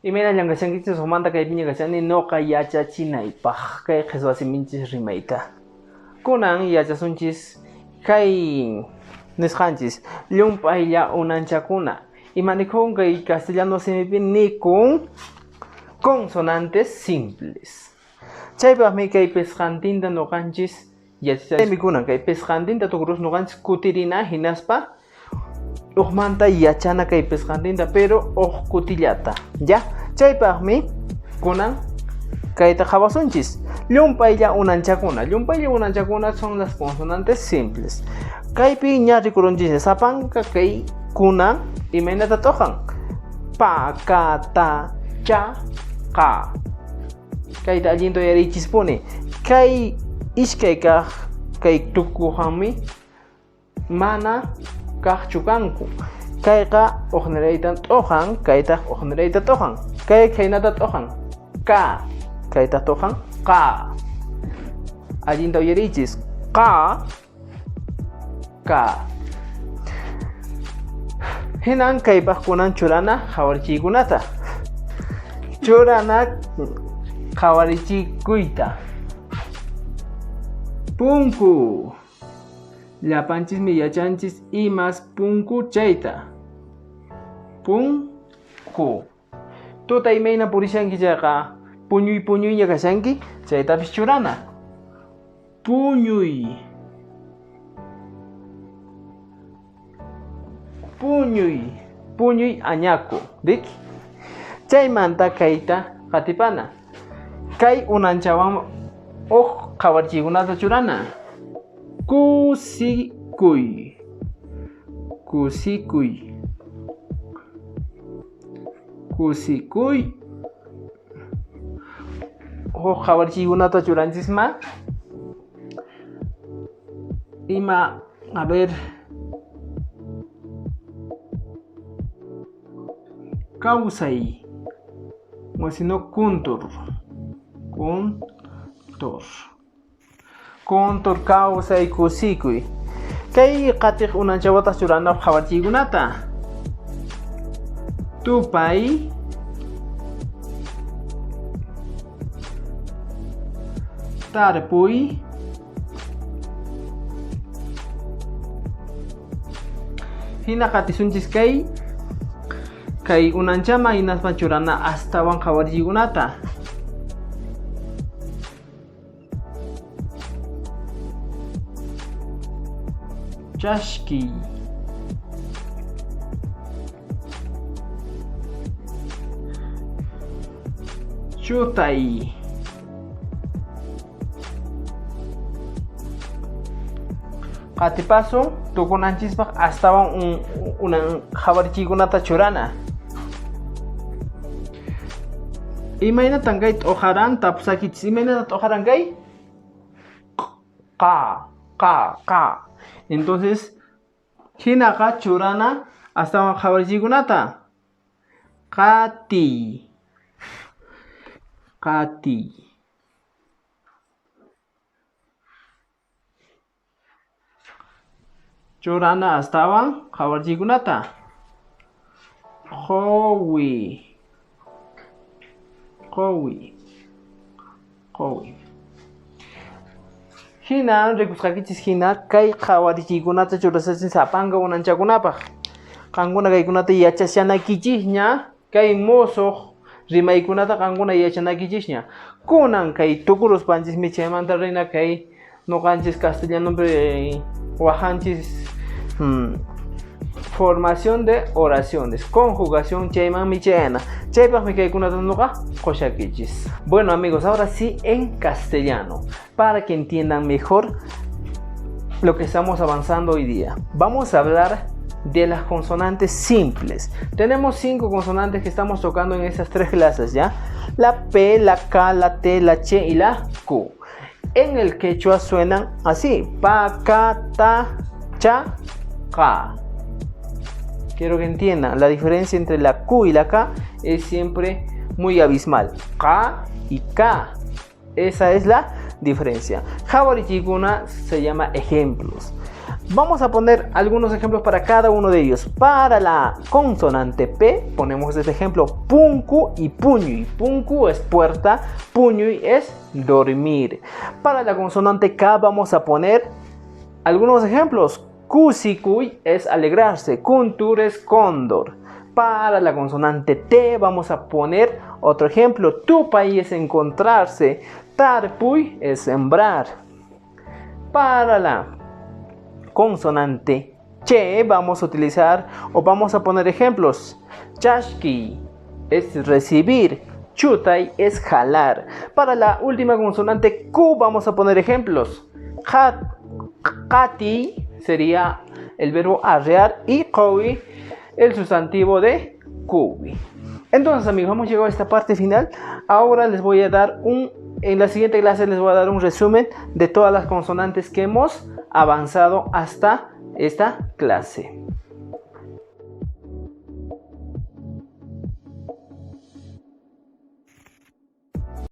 Imena llangashankichis sumanta kay piñakashani noqa yachachinaypaq kay qhichwasiminchis rimayta. Kunan yachasunchis kay nisqanchis llump'aylla unanchakuna. Imanikun kay castellano simipi ni con consonantes simples. Chaypaqmi kay pesqantinta nuqanchis yachachaymi kunan kay pesqantinta tukurus nuqanchis kutirina hinaspa uqmanta yachana kay pesqantinta pero uq kutillata ya chaypaqmi kunan kayta qawasunchis llump'aylla unanchakuna son las consonantes simples kaypi ña rikurunchis sapanka kay kunan imaynata toqan pa ka ta cha qa kayta allinta yarichispuni kay ishkay kaq kay tukuqanmi mana kaqchu kanku kayqa uqnirayta t'uqan kaytaq uqnirayta t'uqan kay kaynata t'uqan ka kayta t'uqan qa allinta uyarichis qa ka hinan kaypaq kunan churana qhawarchiykunata churana qhawarichikuyta punku llapanchismi yachanchis imas punku chayta punku tuta imayna purishanki chayqa puñuyña kashanki chaytapis churana puñuy añaku dik chaymanta kayta qatipana kay unanchawan uq qhawarchiykunata churana kusikuy uq qhawarchiykunata churanchisma ima a ver kawsay o si no kuntur kawsay kusikuy kay qatiq unanchawatas churana qhawarchiykunata tupay tarpuy hina qatisunchis kay unanchama hinaspa churana astawan qhawarchiykunata chashki chutay qatipasun tukunanchispaq astawan unan qhawarchiykunata churana imaynatan kay t'uqaran tapusakichispa imaynata t'uqaran kay qa entonces hinaqa churana astawan qhawarchiykunata qati churana astawan qhawarchiykunata qowi hina rikusqakichis hina kay qhawarchiykunata churasachis sapanka unanchakunapaq qankuna kaykunata yachashanakichishña kay musuq rimaykunata qankuna yachanakichishña kunan kay tukuruspachismi chaymanta rina kay nuqanchis castellanopi wajanchis formación de oraciones, conjugación chaymanmi chayana chaypaqmi kaykunata nuqa qushakichis. Bueno amigos, ahora sí en castellano para que entiendan mejor lo que estamos avanzando hoy día. Vamos a hablar de las consonantes simples. Tenemos 5 consonantes que estamos tocando en esas 3 clases, ¿ya? La P, la K, la T, la Ch y la Q. En el quechua suenan así: pa, ka, ta, cha, ka. Quiero que entiendan, la diferencia entre la Q y la K es siempre muy abismal. Ka y K. Esa es la diferencia. Qhawarchiykuna se llama ejemplos. Vamos a poner algunos ejemplos para cada uno de ellos. Para la consonante P ponemos este ejemplo: punku y puñuy. Punku es puerta, puñuy es dormir. Para la consonante K vamos a poner algunos ejemplos. Kusikuy es alegrarse, kuntur es cóndor. Para la consonante T vamos a poner otro ejemplo: tupay es encontrarse, tarpuy es sembrar. Para la consonante che vamos a utilizar o vamos a poner ejemplos: chashki es recibir, chutay es jalar. Para la última consonante Q vamos a poner ejemplos: kati sería el verbo arrear y kowi el sustantivo de kubi. Entonces, amigos, hemos llegado a esta parte final. Ahora les voy a dar en la siguiente clase les voy a dar un resumen de todas las consonantes que hemos avanzado hasta esta clase.